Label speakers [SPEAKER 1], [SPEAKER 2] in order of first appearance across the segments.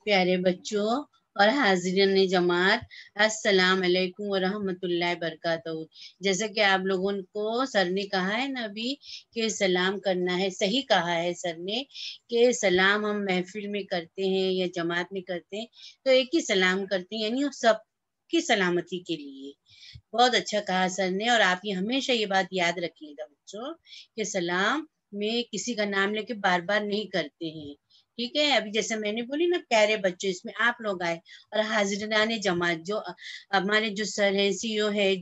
[SPEAKER 1] प्यारे बच्चों और हाजिरीन जमात, अस्सलाम वालेकुम व रहमतुल्लाहि बरकातहू। जैसा कि आप लोगों को सर ने कहा है ना अभी कि सलाम करना है, सही कहा है सर ने कि सलाम हम महफिल में करते हैं या जमात में करते हैं तो एक ही सलाम करते हैं, यानी सब की सलामती के लिए। बहुत अच्छा कहा सर ने। और आप ये हमेशा ये बात याद रखिएगा बच्चों कि सलाम में किसी का नाम लेके बार बार नहीं करते हैं। ठीक है, अभी जैसे मैंने बोली ना प्यारे बच्चों, इसमें आप लोग आए और हाजिराने जमात जो हमारे जो सर है, सीईओ है,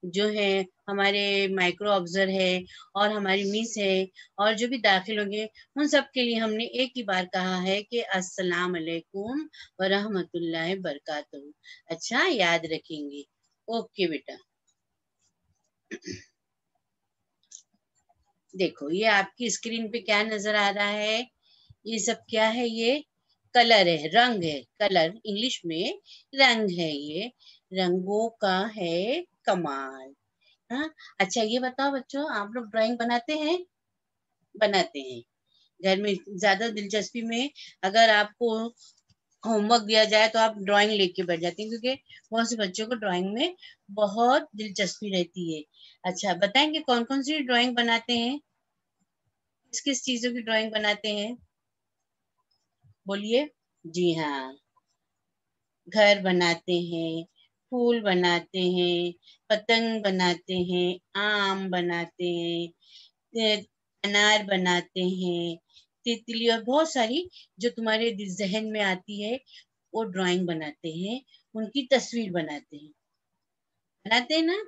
[SPEAKER 1] जो है हमारे माइक्रो ऑब्जर्वर है और हमारी मिस है और जो भी दाखिल होंगे उन सब के लिए हमने एक ही बार कहा है कि अस्सलाम वालेकुम व रहमतुल्लाहि बरकातहू। अच्छा, याद रखेंगे। ओके बेटा। देखो ये आपकी स्क्रीन पे क्या नजर आ रहा है, ये सब क्या है? ये कलर है, रंग है। कलर इंग्लिश में रंग है। ये रंगों का है कमाल। हाँ, अच्छा ये बताओ बच्चों, आप लोग ड्राइंग बनाते हैं? बनाते हैं घर में। ज्यादा दिलचस्पी में अगर आपको होमवर्क दिया जाए तो आप ड्राइंग लेके बैठ जाती हैं, क्योंकि बहुत से बच्चों को ड्राइंग में बहुत दिलचस्पी रहती है। अच्छा बताएंगे कौन कौन सी ड्राइंग बनाते हैं? किस किस चीजों की ड्राइंग बनाते हैं? बोलिए। जी हाँ, घर बनाते हैं, फूल बनाते हैं, पतंग बनाते हैं, आम बनाते हैं, अनार बनाते हैं, तितली और बहुत सारी जो तुम्हारे जहन में आती है वो ड्राइंग बनाते हैं, उनकी तस्वीर बनाते हैं। बनाते हैं ना?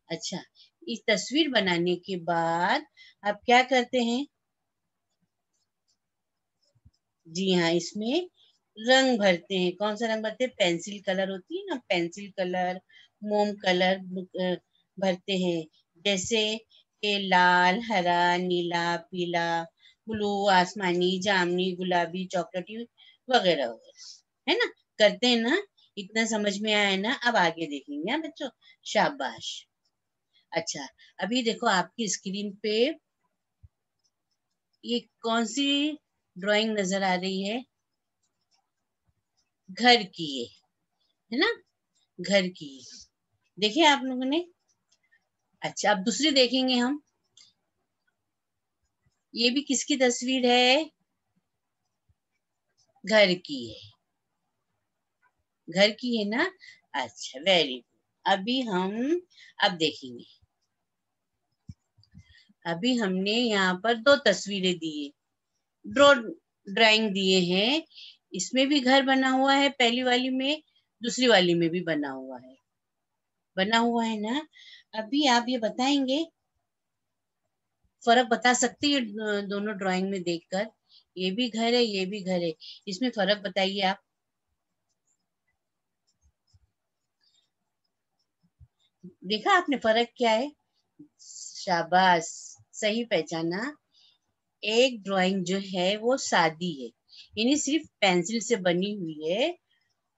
[SPEAKER 1] अच्छा, इस तस्वीर बनाने के बाद आप क्या करते हैं? जी हाँ, इसमें रंग भरते हैं। कौन सा रंग भरते हैं? पेंसिल कलर होती है ना, पेंसिल कलर, मोम कलर भरते हैं। जैसे कि लाल, हरा, नीला, पीला, ब्लू, आसमानी, जामुनी, गुलाबी, चॉकलेटी वगैरह वगैरह, है ना? करते हैं ना? इतना समझ में आया है ना? अब आगे देखेंगे। हाँ बच्चों, शाबाश। अच्छा, अभी देखो आपकी स्क्रीन पे ये कौन सी ड्राइंग नजर आ रही है? घर की है ना? घर की देखिए आप लोगों ने। अच्छा, अब दूसरी देखेंगे हम। ये भी किसकी तस्वीर है? घर की है। घर की है ना? अच्छा, वेरी गुड। अभी हम अब देखेंगे। अभी हमने यहाँ पर दो तस्वीरें दी है, ड्रॉ ड्राइंग दिए हैं। इसमें भी घर बना हुआ है, पहली वाली में, दूसरी वाली में भी बना हुआ है। बना हुआ है ना? अभी आप ये बताएंगे, फर्क बता सकती है दोनों ड्राइंग में देखकर? ये भी घर है, ये भी घर है, इसमें फर्क बताइए आप। देखा आपने फर्क क्या है? शाबाश, सही पहचाना। एक ड्राइंग जो है वो सादी है, यानी सिर्फ पेंसिल से बनी हुई है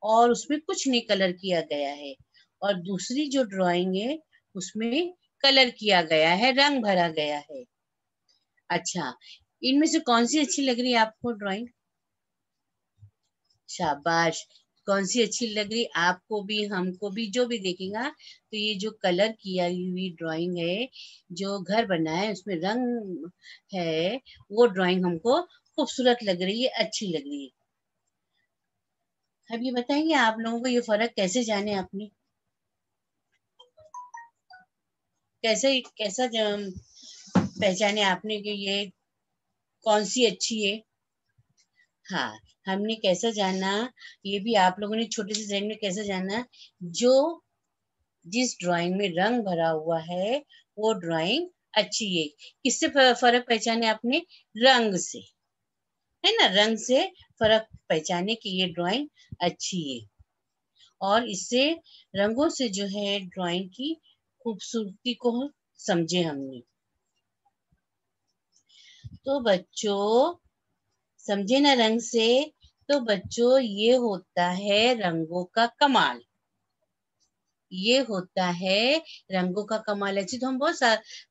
[SPEAKER 1] और उसमें कुछ नहीं कलर किया गया है। और दूसरी जो ड्राइंग है उसमें कलर किया गया है, रंग भरा गया है। अच्छा, इनमें से कौन सी अच्छी लग रही है आपको ड्राइंग? शाबाश। कौन सी अच्छी लग रही आपको भी, हमको भी, जो भी देखेगा? तो ये जो कलर किया हुई ड्राइंग है, जो घर बना है उसमें रंग है, वो ड्राइंग हमको खूबसूरत लग रही है, अच्छी लग रही है। अब ये बताएंगे आप लोगों को ये फर्क कैसे जाने आपने? कैसे कैसा पहचाने आपने कि ये कौन सी अच्छी है? हाँ, हमने कैसा जाना? ये भी आप लोगों ने छोटे से जहन में कैसे जाना? जो जिस ड्राइंग में रंग भरा हुआ है वो ड्राइंग अच्छी है। किससे फर्क पहचाने आपने? रंग से, है ना? रंग से फर्क पहचाने कि ये ड्राइंग अच्छी है। और इससे रंगों से जो है ड्राइंग की खूबसूरती को समझे हमने। तो बच्चों समझे ना रंग से? तो बच्चों ये होता है रंगों का कमाल। ये होता है रंगों का कमाल। ऐसी तो हम बहुत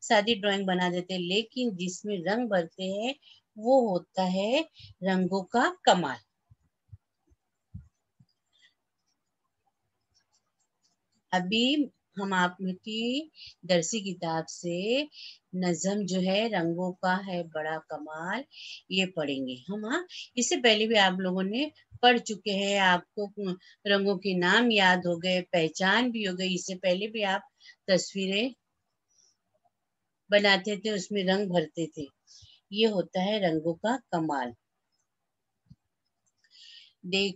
[SPEAKER 1] सादी ड्राइंग बना देते हैं, लेकिन जिसमें रंग भरते हैं वो होता है रंगों का कमाल। अभी हम आपकी दरसी किताब से नज़म जो है रंगों का है बड़ा कमाल, ये पढ़ेंगे हम। हाँ, इससे पहले भी आप लोगों ने पढ़ चुके हैं, आपको रंगों के नाम याद हो गए, पहचान भी हो गई। इससे पहले भी आप तस्वीरें बनाते थे, उसमें रंग भरते थे। ये होता है रंगों का कमाल। देख,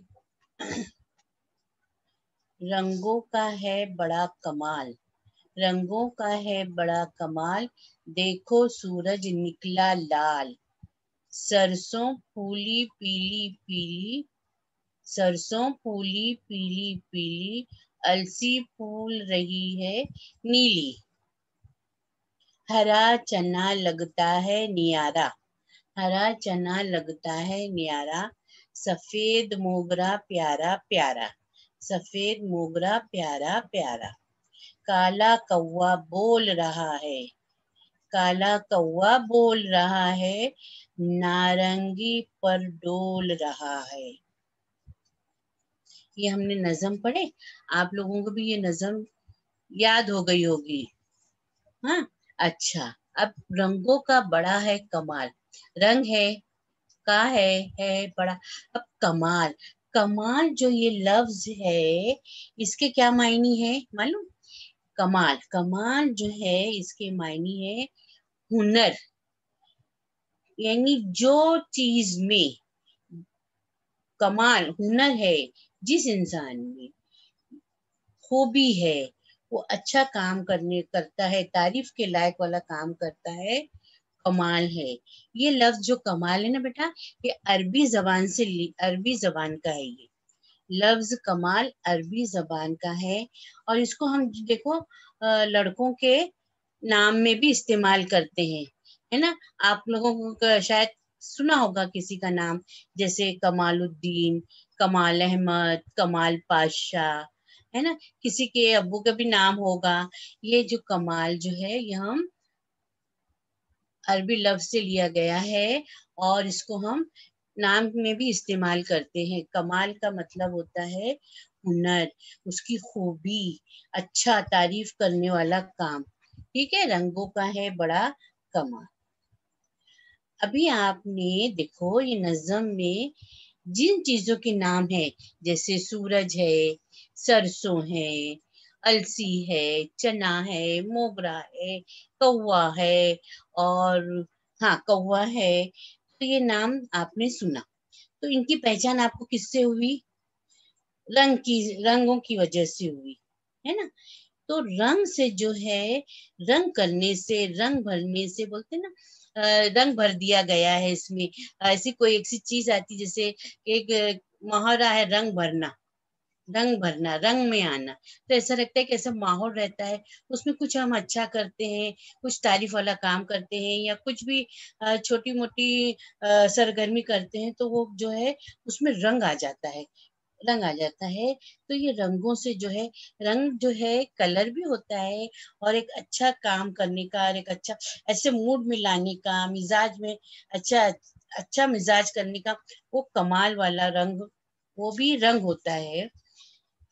[SPEAKER 1] रंगों का है बड़ा कमाल, रंगों का है बड़ा कमाल, देखो सूरज निकला लाल, सरसों फूली पीली पीली, सरसों फूली पीली पीली, अलसी फूल रही है नीली, हरा चना लगता है नियारा, हरा चना लगता है न्यारा, सफेद मोगरा प्यारा प्यारा, सफेद मोगरा प्यारा प्यारा, काला कौवा बोल रहा है, काला कौवा बोल रहा है, नारंगी पर डोल रहा है। ये हमने नज़म पढ़े, आप लोगों को भी ये नज़म याद हो गई होगी। हाँ, अच्छा, अब रंगों का बड़ा है कमाल, रंग का है बड़ा। अब कमाल, कमाल जो ये लफ्ज है, इसके क्या मायने है मालूम? कमाल, कमाल जो है इसके मायने है हुनर, यानी जो चीज में कमाल हुनर है, जिस इंसान में खूबी है, वो अच्छा काम करता है, तारीफ के लायक वाला काम करता है, कमाल है। ये लफ्ज जो कमाल है ना बेटा, ये अरबी जबान का है। ये लफ्ज कमाल अरबी जबान का है, और इसको हम देखो लड़कों के नाम में भी इस्तेमाल करते हैं, है ना। आप लोगों को शायद सुना होगा किसी का नाम, जैसे कमालुद्दीन, कमाल अहमद, कमाल पाशा, है ना। किसी के अब्बू का भी नाम होगा। ये जो कमाल जो है, ये हम अरबी लफ्ज से लिया गया है, और इसको हम नाम में भी इस्तेमाल करते हैं। कमाल का मतलब होता है हुनर, उसकी खूबी, अच्छा तारीफ करने वाला काम। ठीक है, रंगों का है बड़ा कमाल। अभी आपने देखो ये नज़म में जिन चीजों के नाम है, जैसे सूरज है, सरसों है, अलसी है, चना है, मोगरा है, कौवा है, और हाँ कौवा है, तो ये नाम आपने सुना। तो इनकी पहचान आपको किससे हुई? रंगों की वजह से हुई, है ना। तो रंग से जो है, रंग करने से, रंग भरने से बोलते ना, रंग भर दिया गया है इसमें। ऐसी कोई एक सी चीज आती, जैसे एक मुहावरा है, रंग भरना, रंग भरना, रंग में आना। तो ऐसा लगता है कि ऐसा माहौल रहता है, उसमें कुछ हम अच्छा करते हैं, कुछ तारीफ वाला काम करते हैं, या कुछ भी छोटी मोटी सरगर्मी करते हैं, तो वो जो है उसमें रंग आ जाता है, रंग आ जाता है। तो ये रंगों से जो है, रंग जो है कलर भी होता है, और एक अच्छा काम करने का, और एक अच्छा ऐसे मूड में लाने का, मिजाज में अच्छा अच्छा मिजाज करने का, वो कमाल वाला रंग, वो भी रंग होता है।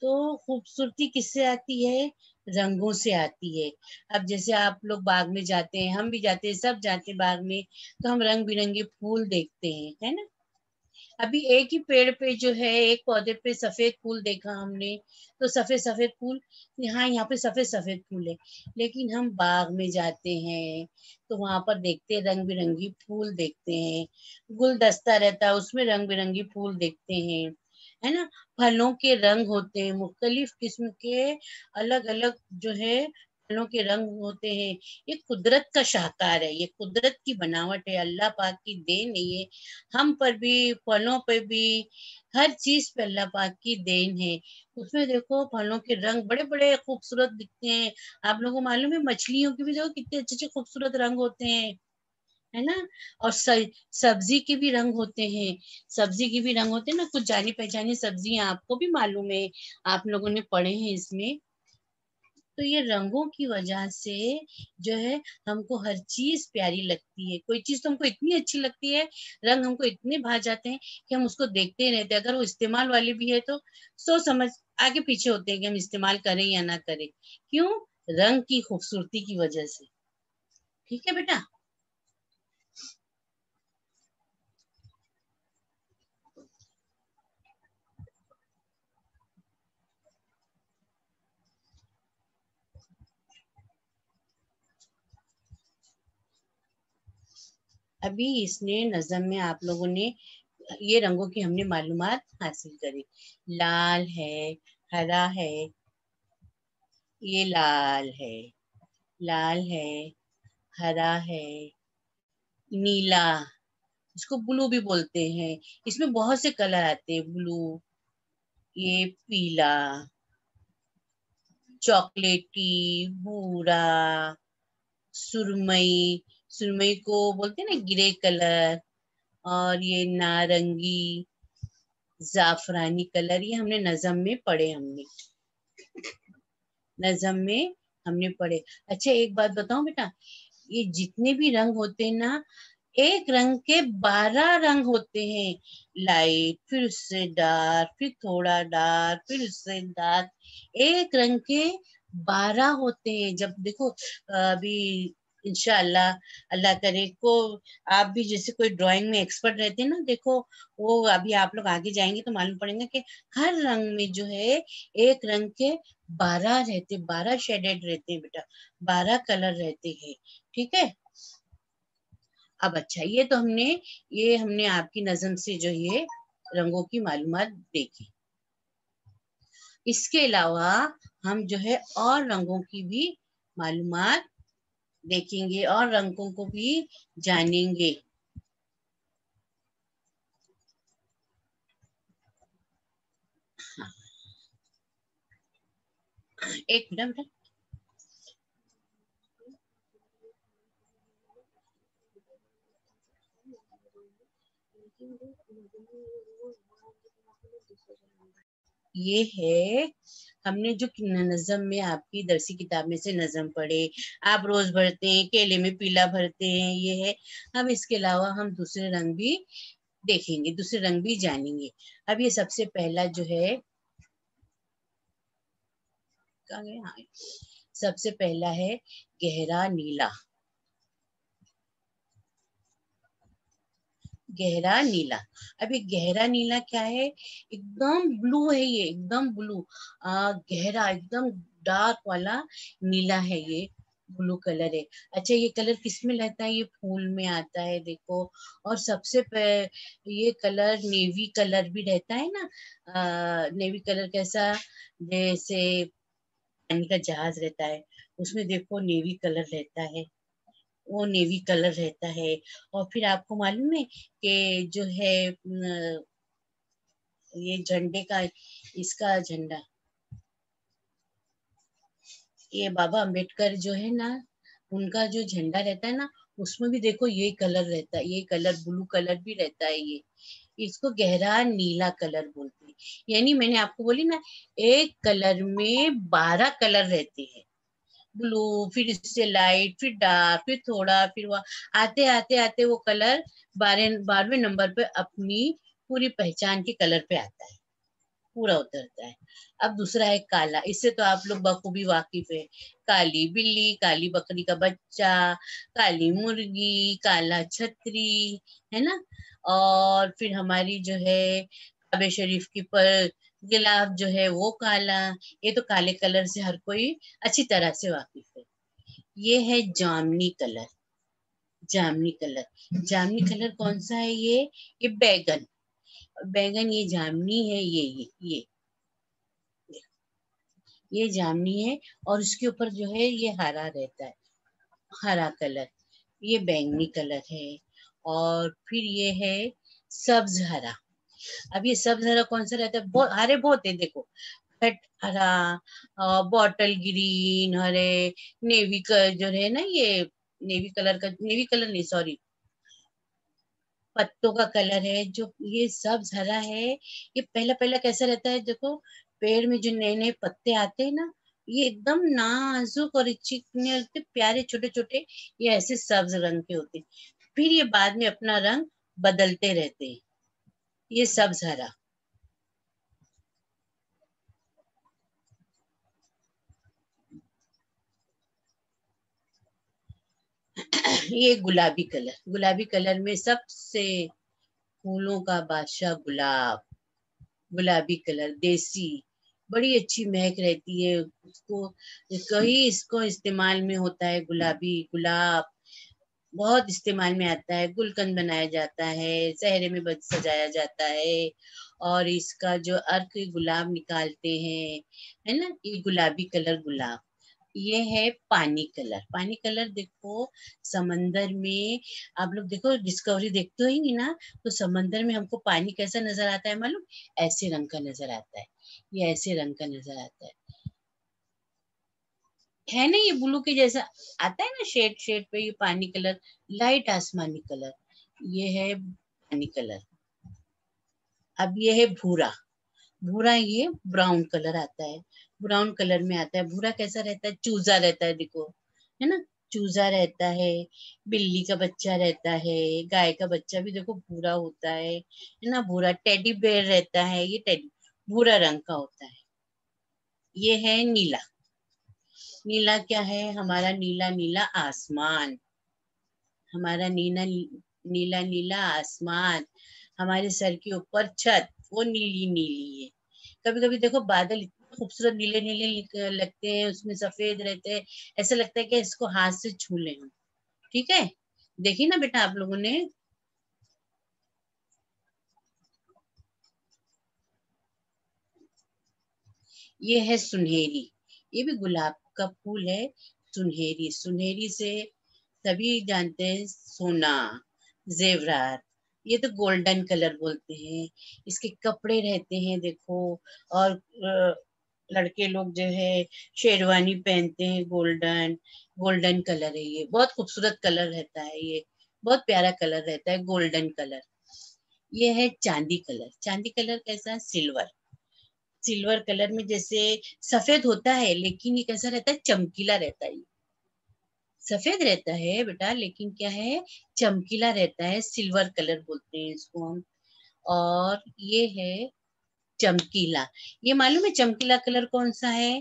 [SPEAKER 1] तो खूबसूरती किससे आती है? रंगों से आती है। अब जैसे आप लोग बाग में जाते हैं, हम भी जाते हैं, सब जाते हैं बाग में, तो हम रंग बिरंगे फूल देखते हैं, है ना। अभी एक ही पेड़ पे जो है, एक पौधे पे सफेद फूल देखा हमने, तो सफेद सफेद फूल, हाँ यहाँ पे सफेद सफेद फूल है। लेकिन हम बाग में जाते हैं, तो वहां पर देखते हैं, रंग बिरंगी फूल देखते हैं, गुलदस्ता रहता है, उसमें रंग बिरंगी फूल देखते हैं, है ना। फलों के रंग होते हैं, मुख्तलिफ किस्म के, अलग अलग जो है फलों के रंग होते हैं। ये कुदरत का शाहकार है, ये कुदरत की बनावट है, अल्लाह पाक की देन है ये। हम पर भी, फलों पे भी, हर चीज पे अल्लाह पाक की देन है। उसमें देखो फलों के रंग बड़े बड़े खूबसूरत दिखते हैं। आप लोगों को मालूम है, मछलियों के भी देखो कितने अच्छे अच्छे खूबसूरत रंग होते हैं, है ना। और सब्जी के भी रंग होते हैं, सब्जी के भी रंग होते हैं ना, कुछ जानी पहचानी सब्जियां आपको भी मालूम है, आप लोगों ने पढ़े हैं इसमें। तो ये रंगों की वजह से जो है, हमको हर चीज प्यारी लगती है। कोई चीज तो हमको इतनी अच्छी लगती है, रंग हमको इतने भा जाते हैं कि हम उसको देखते ही रहते हैं। अगर वो इस्तेमाल वाली भी है तो सोच समझ आगे पीछे होते हैं कि हम इस्तेमाल करें या ना करें। क्यों? रंग की खूबसूरती की वजह से। ठीक है बेटा। अभी इसने नज़म में आप लोगों ने ये रंगों की हमने मालूमात हासिल करी। लाल है, हरा है, ये लाल है, हरा है, नीला, इसको ब्लू भी बोलते हैं। इसमें बहुत से कलर आते हैं। ब्लू, ये पीला, चॉकलेटी, भूरा, सुरमई, सुरमई को बोलते हैं ना ग्रे कलर, और ये नारंगी, जाफरानी कलर, ये हमने नज़म में पढ़े। नज़म में हमने पढ़े। अच्छा एक बात बताऊं बेटा, ये जितने भी रंग होते हैं ना, एक रंग के 12 रंग होते हैं। लाइट, फिर उससे डार्क, फिर थोड़ा डार्क, फिर उससे डार्क, एक रंग के 12 होते हैं। जब देखो अभी इंशाअल्लाह, अल्लाह करे को, आप भी जैसे कोई ड्राइंग में एक्सपर्ट रहते हैं ना, देखो वो अभी आप लोग आगे जाएंगे तो मालूम पड़ेगा कि हर रंग में जो है एक रंग के 12 रहते, 12 शेडेड रहते हैं बेटा, 12 कलर रहते हैं। ठीक है। अब अच्छा, ये हमने आपकी नज़म से जो ये रंगों की मालूमात देखी। इसके अलावा हम जो है और रंगों की भी मालूमात देखेंगे और रंगों को भी जानेंगे। एक मिनट। ये है हमने जो नज़म में आपकी दरसी किताब में से नज़म पढ़े, आप रोज भरते हैं, केले में पीला भरते हैं, ये है। अब इसके अलावा हम दूसरे रंग भी देखेंगे, दूसरे रंग भी जानेंगे। अब ये सबसे पहला जो है, हाँ, सबसे पहला है गहरा नीला। गहरा नीला। अब ये गहरा नीला क्या है? एकदम ब्लू है, ये एकदम ब्लू, गहरा एकदम डार्क वाला नीला है ये, ब्लू कलर है। अच्छा ये कलर किस में रहता है? ये फूल में आता है, देखो। और ये कलर नेवी कलर भी रहता है ना। नेवी कलर कैसा? जैसे पानी का जहाज रहता है, उसमें देखो नेवी कलर रहता है, वो नेवी कलर रहता है। और फिर आपको मालूम है कि जो है ये झंडे का, इसका झंडा, ये बाबा अम्बेडकर जो है ना, उनका जो झंडा रहता है ना, उसमें भी देखो ये कलर रहता है, ये कलर ब्लू कलर भी रहता है। ये इसको गहरा नीला कलर बोलते हैं। यानी मैंने आपको बोली ना, एक कलर में 12 कलर रहते हैं। ब्लू, फिर इससे लाइट, फिर डार्क, फिर थोड़ा, फिर वो आते आते आते वो कलर 12वें नंबर पे अपनी पूरी पहचान के कलर पे आता है, पूरा उतरता है। अब दूसरा है काला। इससे तो आप लोग बखूबी वाकिफ है। काली बिल्ली, काली बकरी का बच्चा, काली मुर्गी, काला छतरी, है ना। और फिर हमारी जो है काबे शरीफ की पर गिलाफ जो है वो काला। ये तो काले कलर से हर कोई अच्छी तरह से वाकिफ है। ये है जामनी कलर। जामनी कलर, जामनी कलर कौन सा है? ये बैगन, बैगन ये जामनी है। ये जामनी है। और उसके ऊपर जो है ये हरा रहता है, हरा कलर। ये बैंगनी कलर है। और फिर ये है सब्ज हरा। अब ये सब्ज हरा कौन सा रहता है? बहुत हरे बहुत है, देखो। खट हरा, बॉटल ग्रीन हरे, नेवी का जो है ना, ये नेवी कलर का, नेवी कलर नहीं सॉरी, पत्तों का कलर है जो ये सब्ज हरा है। ये पहला पहला कैसा रहता है? देखो पेड़ में जो नए नए पत्ते आते हैं ना, ये एकदम नाजुक और चिकने होते, प्यारे छोटे छोटे, ये ऐसे सब्ज रंग के होते हैं। फिर ये बाद में अपना रंग बदलते रहते हैं। ये सब्ज हरा। ये गुलाबी कलर में सबसे फूलों का बादशाह गुलाब, गुलाबी कलर देसी, बड़ी अच्छी महक रहती है उसको। कहीं इसको इस्तेमाल में होता है, गुलाबी गुलाब बहुत इस्तेमाल में आता है, गुलकंद बनाया जाता है, सहरे में सजाया जाता है। और इसका जो अर्क गुलाब निकालते हैं, है ना, ये गुलाबी कलर गुलाब। ये है पानी कलर देखो समंदर में, आप लोग देखो डिस्कवरी देखते हो ही ना, तो समंदर में हमको पानी कैसा नजर आता है मालूम, ऐसे रंग का नजर आता है, ये ऐसे रंग का नजर आता है ना, ये ब्लू के जैसा आता है ना, शेड शेड पे, ये पानी कलर, लाइट आसमानी कलर, ये है पानी कलर। अब ये है भूरा, भूरा ये ब्राउन कलर आता है, ब्राउन कलर में आता है। भूरा कैसा रहता है, चूजा रहता है देखो, है ना, चूजा रहता है, बिल्ली का बच्चा रहता है, गाय का बच्चा भी देखो भूरा होता है ना, भूरा टेडी बेयर रहता है, ये टेडी भूरा रंग का होता है। ये है नीला, नीला क्या है हमारा, नीला नीला आसमान, हमारा नीला नीला नीला आसमान, हमारे सर के ऊपर छत वो नीली नीली है। कभी कभी देखो बादल इतने खूबसूरत नीले नीले लगते हैं, उसमें सफेद रहते हैं, ऐसा लगता है कि इसको हाथ से छू लें हम। ठीक है, देखिए ना बेटा आप लोगों ने। ये है सुनहरी, ये भी गुलाब का फूल है, सुनहरी, सुनहरी से सभी जानते हैं सोना, जेवरात, ये तो गोल्डन कलर बोलते हैं। इसके कपड़े रहते हैं देखो, और लड़के लोग जो है शेरवानी पहनते हैं, गोल्डन, गोल्डन कलर है, ये बहुत खूबसूरत कलर रहता है, ये बहुत प्यारा कलर रहता है गोल्डन कलर। ये है चांदी कलर, चांदी कलर कैसा, सिल्वर, सिल्वर कलर में जैसे सफेद होता है, लेकिन ये कैसा रहता है, चमकीला रहता है, सफेद रहता है बेटा, लेकिन क्या है, चमकीला रहता है, सिल्वर कलर बोलते हैं इसको हम। और ये है चमकीला, ये मालूम है चमकीला कलर कौन सा है,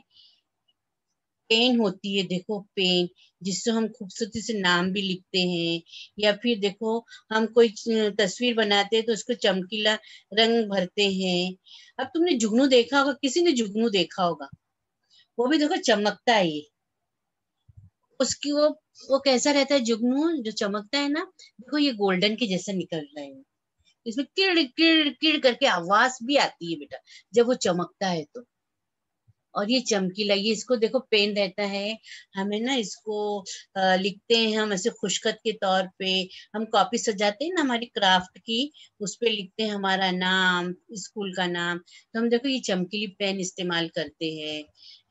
[SPEAKER 1] पेन होती है देखो, पेन, जिससे हम खूबसूरती से नाम भी लिखते हैं, या फिर देखो हम कोई तस्वीर बनाते हैं तो उसको चमकीला रंग भरते हैं। अब तुमने जुगनू देखा होगा, किसी ने जुगनू देखा होगा, वो भी देखो चमकता है ये, उसकी वो कैसा रहता है जुगनू जो चमकता है ना, देखो ये गोल्डन के जैसा निकल रहा है, इसमें किड़ किड़ किड़ करके आवाज भी आती है बेटा जब वो चमकता है तो। और ये चमकीला, ये इसको देखो पेन रहता है, हमें ना इसको लिखते हैं हम ऐसे खुशखत के तौर पे, हम कॉपी सजाते हैं ना हमारी क्राफ्ट की, उस पे लिखते हैं हमारा नाम, स्कूल का नाम, तो हम देखो ये चमकीली पेन इस्तेमाल करते हैं,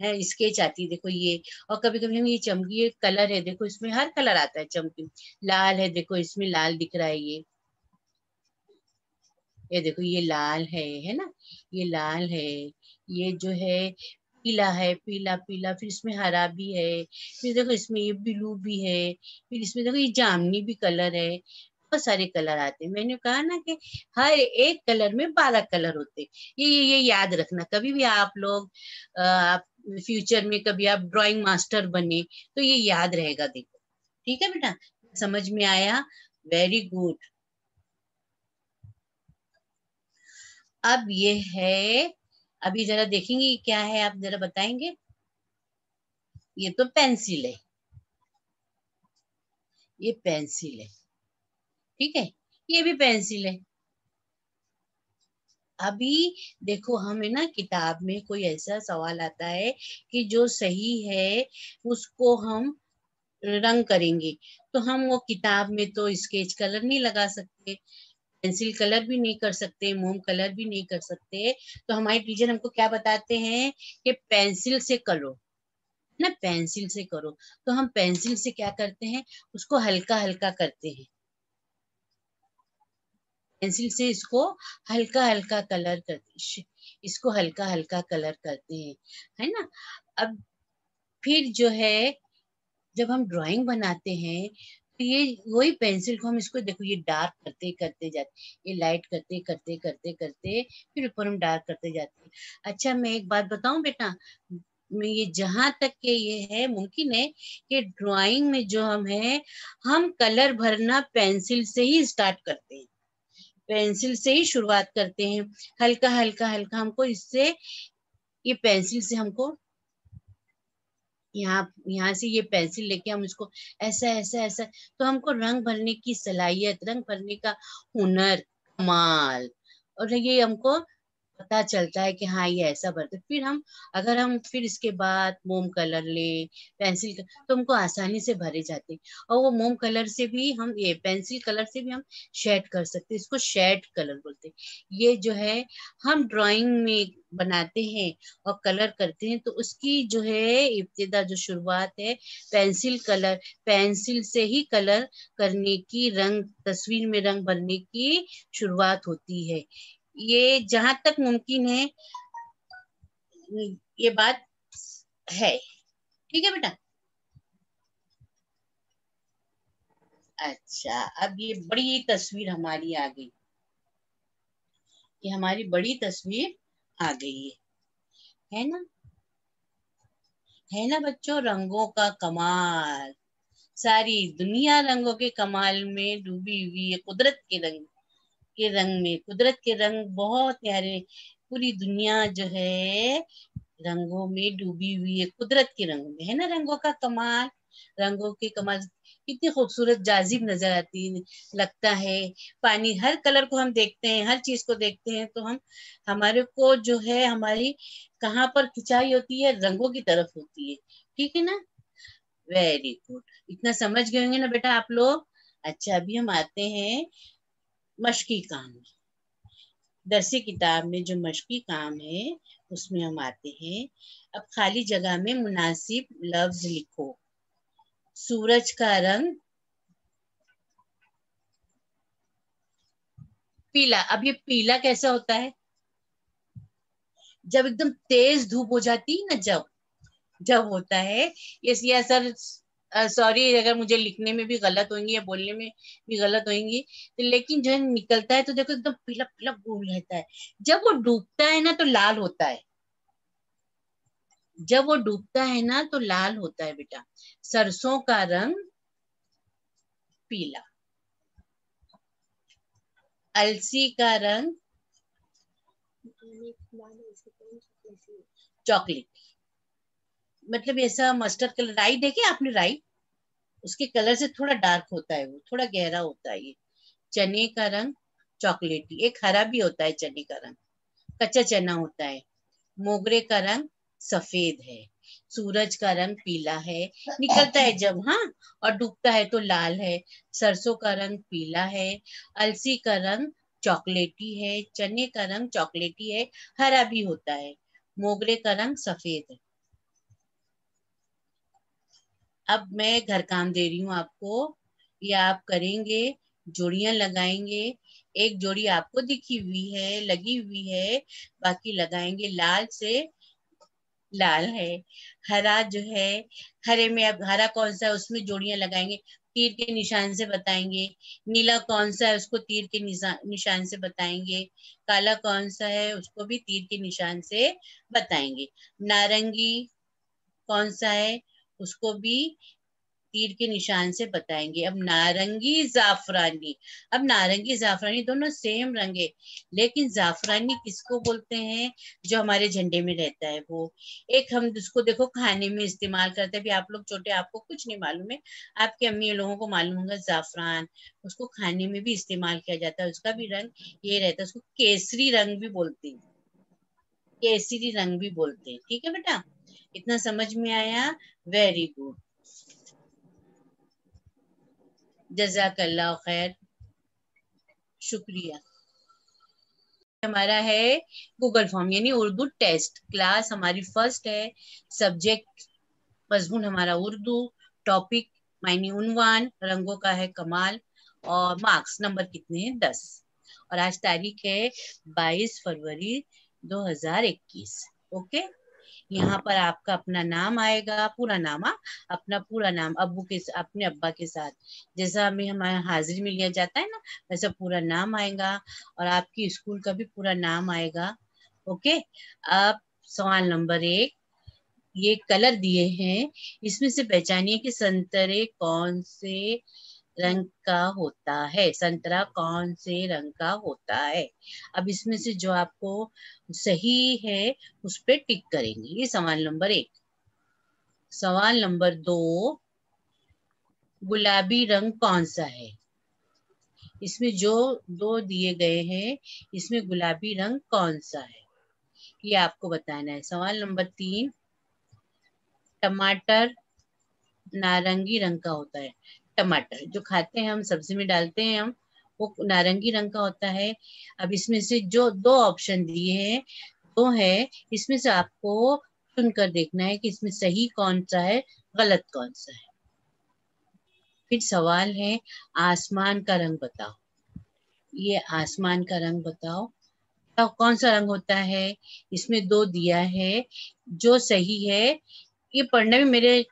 [SPEAKER 1] है स्केच आती है देखो ये। और कभी कभी हम ये चमकी, ये कलर है देखो, इसमें हर कलर आता है, चमकी लाल है देखो, इसमें लाल दिख रहा है ये देखो ये लाल है ना, ये लाल है, ये जो है पीला है, पीला पीला, फिर इसमें हरा भी है, फिर देखो इसमें ये ब्लू भी है, फिर इसमें देखो ये जामनी भी कलर है, बहुत सारे कलर आते हैं। मैंने कहा ना कि हर एक कलर में 12 कलर होते हैं। ये याद रखना, कभी भी आप लोग आप फ्यूचर में कभी आप ड्राइंग मास्टर बने तो ये याद रहेगा देखो। ठीक है बेटा, समझ में आया, वेरी गुड। अब ये है, अभी जरा देखेंगे क्या है, आप जरा बताएंगे। ये तो पेंसिल है, ये पेंसिल है, ठीक है, ये भी पेंसिल है। अभी देखो हमें ना किताब में कोई ऐसा सवाल आता है कि जो सही है उसको हम रंग करेंगे, तो हम वो किताब में तो स्केच कलर नहीं लगा सकते, पेंसिल कलर भी नहीं कर सकते, मोम कलर भी नहीं कर सकते, तो हमारे टीचर हमको क्या बताते हैं कि पेंसिल से करो, ना पेंसिल से करो। तो हम पेंसिल से क्या करते हैं, उसको हल्का हल्का करते हैं, पेंसिल से इसको हल्का हल्का कलर करते, इसको हल्का हल्का कलर करते हैं, है ना। अब फिर जो है जब हम ड्राइंग बनाते हैं तो ये वही पेंसिल को हम इसको देखो ये डार्क करते करते जाते, ये लाइट करते करते करते करते फिर ऊपर हम डार्क करते जाते हैं। अच्छा मैं एक बात बताऊं बेटा, में ये जहां तक के ये है मुमकिन है कि ड्राइंग में जो हम कलर भरना पेंसिल से ही स्टार्ट करते हैं, पेंसिल से ही शुरुआत करते हैं। हल्का हल्का हल्का हमको इससे, ये पेंसिल से हमको यहाँ यहाँ से ये पेंसिल लेके हम इसको ऐसा ऐसा ऐसा, तो हमको रंग भरने की सलाहियत, रंग भरने का हुनर, कमाल, और ये हमको पता चलता है कि हाँ ये ऐसा भरते। फिर हम, अगर हम फिर इसके बाद मोम कलर ले, पेंसिल तो हमको आसानी से भरे जाते हैं। और वो मोम कलर से भी हम, ये पेंसिल कलर से भी हम शेड कर सकते हैं, इसको शेड कलर बोलते हैं। ये जो है हम ड्राइंग में बनाते हैं और कलर करते हैं, तो उसकी जो है इब्तिदा, जो शुरुआत है पेंसिल कलर, पेंसिल से ही कलर करने की, रंग, तस्वीर में रंग भरने की शुरुआत होती है। ये जहां तक मुमकिन है ये बात है। ठीक है बेटा। अच्छा, अब ये बड़ी तस्वीर हमारी आ गई, ये हमारी बड़ी तस्वीर आ गई है ना? है ना बच्चों, रंगों का कमाल, सारी दुनिया रंगों के कमाल में डूबी हुई है, कुदरत के रंग, के रंग में, कुदरत के रंग बहुत प्यारे। पूरी दुनिया जो है रंगों में डूबी हुई है, कुदरत के रंग में, है ना? रंगों का कमाल, रंगों के कमाल, कितनी खूबसूरत जाजिब नजर आती है, लगता है। पानी, हर कलर को हम देखते हैं, हर चीज को देखते हैं, तो हम, हमारे को जो है, हमारी कहाँ पर खिंचाई होती है, रंगों की तरफ होती है। ठीक है ना? वेरी गुड, इतना समझ गए होंगे ना बेटा आप लोग। अच्छा, अभी हम आते हैं मशकी काम में। दरसी किताब में जो मशकी काम है उसमें हम आते हैं। अब खाली जगह में मुनासिब लफ्ज लिखो। सूरज का रंग पीला। अब ये पीला कैसा होता है? जब एकदम तेज धूप हो जाती है ना, जब जब होता है। ये सर, सॉरी अगर मुझे लिखने में भी गलत होंगी या बोलने में भी गलत होंगी, तो लेकिन जो निकलता है तो देखो एकदम पीला पीला गोल रहता है। जब वो डूबता है ना तो लाल होता है, जब वो डूबता है ना तो लाल होता है बेटा। सरसों का रंग पीला। अलसी का रंग चॉकलेट, मतलब ऐसा मस्टर्ड कलर। राई देखे आपने? राई उसके कलर से थोड़ा डार्क होता है, वो थोड़ा गहरा होता है। ये चने का रंग चॉकलेटी, एक हरा भी होता है चने का रंग, कच्चा चना होता है। मोगरे का रंग सफेद है। सूरज का रंग पीला है, निकलता है जब, हाँ, और डूबता है तो लाल है। सरसों का रंग पीला है। अलसी का रंग चॉकलेटी है। चने का रंग चॉकलेटी है, हरा भी होता है। मोगरे का रंग सफेद है। अब मैं घर काम दे रही हूँ आपको, ये आप करेंगे, जोड़ियां लगाएंगे। एक जोड़ी आपको दिखी हुई है, लगी हुई है, बाकी लगाएंगे। लाल से, लाल है। हरा जो है, हरे में अब हरा कौन सा है उसमें जोड़ियां लगाएंगे, तीर के निशान से बताएंगे। नीला कौन सा है उसको तीर के निशान से बताएंगे। काला कौन सा है उसको भी तीर के निशान से बताएंगे। नारंगी कौन सा है उसको भी तीर के निशान से बताएंगे। अब नारंगी जाफरानी, अब नारंगी जाफरानी दोनों सेम रंग है, लेकिन जाफरानी किसको बोलते हैं? जो हमारे झंडे में रहता है वो। एक हम उसको देखो खाने में इस्तेमाल करते हैं, भी आप लोग छोटे, आपको कुछ नहीं मालूम है, आपके अम्मी लोगों को मालूम होगा जाफरान, उसको खाने में भी इस्तेमाल किया जाता है, उसका भी रंग ये रहता है, उसको केसरी रंग भी बोलते हैं, केसरी रंग भी बोलते हैं। ठीक है बेटा, इतना समझ में आया? वेरी गुड, जज़ाकल्लाह खैर, शुक्रिया। हमारा है गूगल फॉर्म, यानी उर्दू टेस्ट क्लास हमारी फर्स्ट है। सब्जेक्ट, मजमून हमारा उर्दू, टॉपिक मायने उन्वान, रंगों का है कमाल, और मार्क्स नंबर कितने हैं? 10। और आज तारीख है 22 फरवरी 2021। ओके, यहाँ पर आपका अपना नाम आएगा, पूरा नाम, हाँ, अपना पूरा नाम, अब्बू के, अपने अब्बा के साथ जैसा हमें हमारे हाजिरी में लिया जाता है ना, वैसा पूरा नाम आएगा। और आपकी स्कूल का भी पूरा नाम आएगा। ओके। अब सवाल नंबर 1, ये कलर दिए हैं, इसमें से पहचानिए कि संतरे कौन से रंग का होता है, संतरा कौन से रंग का होता है। अब इसमें से जो आपको सही है उस पर टिक करेंगे। ये सवाल नंबर 1। सवाल नंबर 2, गुलाबी रंग कौन सा है। इसमें जो 2 दिए गए हैं, इसमें गुलाबी रंग कौन सा है, ये आपको बताना है। सवाल नंबर 3, टमाटर नारंगी रंग का होता है। टमाटर जो खाते हैं हम, सब्जी में डालते हैं हम, वो नारंगी रंग का होता है। अब इसमें से जो 2 ऑप्शन दिए हैं, 2 है, इसमें से आपको चुनकर देखना है कि इसमें सही कौन सा है, गलत कौन सा है। फिर सवाल है, आसमान का रंग बताओ। ये आसमान का रंग बताओ, तो कौन सा रंग होता है। इसमें 2 दिया है, जो सही है, ये पढ़ने में मेरे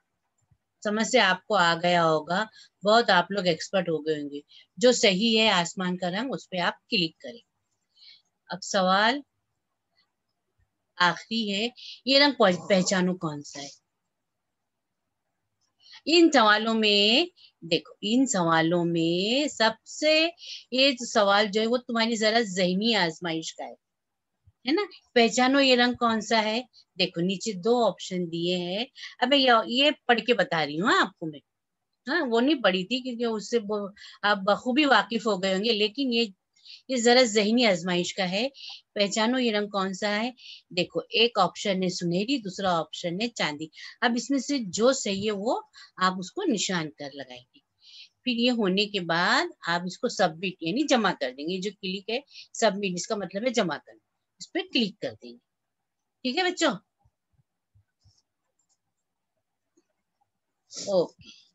[SPEAKER 1] समझ से आपको आ गया होगा, बहुत आप लोग एक्सपर्ट हो गए होंगे। जो सही है आसमान का रंग, उस पर आप क्लिक करें। अब सवाल आखिरी है, ये रंग पहचानो कौन सा है। इन सवालों में देखो, इन सवालों में सबसे ये सवाल जो है वो तुम्हारी जरा ज़हनी आजमाइश का है ना। पहचानो ये रंग कौन सा है। देखो नीचे 2 ऑप्शन दिए हैं। अब मैं ये पढ़ के बता रही हूँ आपको मैं। हाँ, वो नहीं पढ़ी थी क्योंकि उससे आप बखूबी वाकिफ हो गए होंगे, लेकिन ये जरा ज़हनी आजमाइश का है। पहचानो ये रंग कौन सा है। देखो एक ऑप्शन है सुनहरी, दूसरा ऑप्शन है चांदी। अब इसमें से जो सही है वो आप उसको निशान कर लगाएंगे। फिर ये होने के बाद आप इसको सबमिट यानी जमा कर देंगे। जो क्लिक है सबमिट, इसका मतलब है जमा करना, इस पर क्लिक कर देंगे। ठीक है बच्चों, ओके।